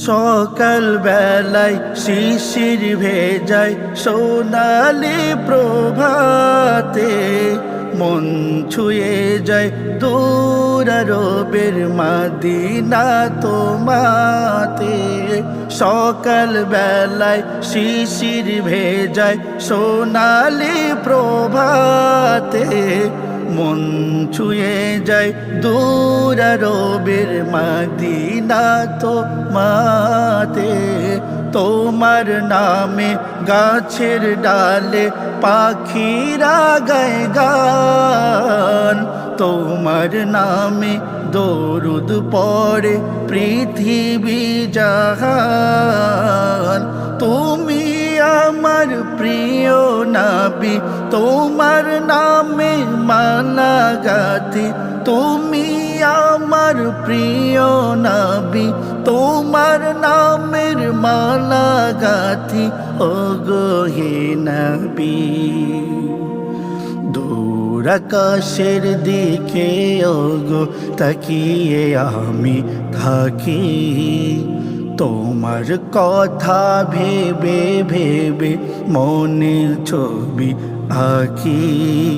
সকাল বেলায় শিশির ভেজায় সোনালি প্রভাতে, মন ছুঁয়ে যায় দূর আরবের মদিনা তোমাতে। সকাল বেলায় শিশির ভেজায় সোনালি প্রভাতে, মন ছুঁয়ে যায় দূর আরবের মদিনা তোমাতে। তোমার নামে গাছের ডালে পাখিরা গায় গান, তোমার নামে দরুদ পড়ে পৃথিবী জাহান। তুমি আমার প্রিয় নবী, তোমার নামে মালা গাথি। তুমি আমার প্রিয় নবী, তোমার নামের মালা গাথি। ওগো হে নবী, দূর আকাশের দিকে ওগো তাকিয়ে আমি থাকি, তোমার কথা ভেবে ভেবে মনে ছবি আঁকি।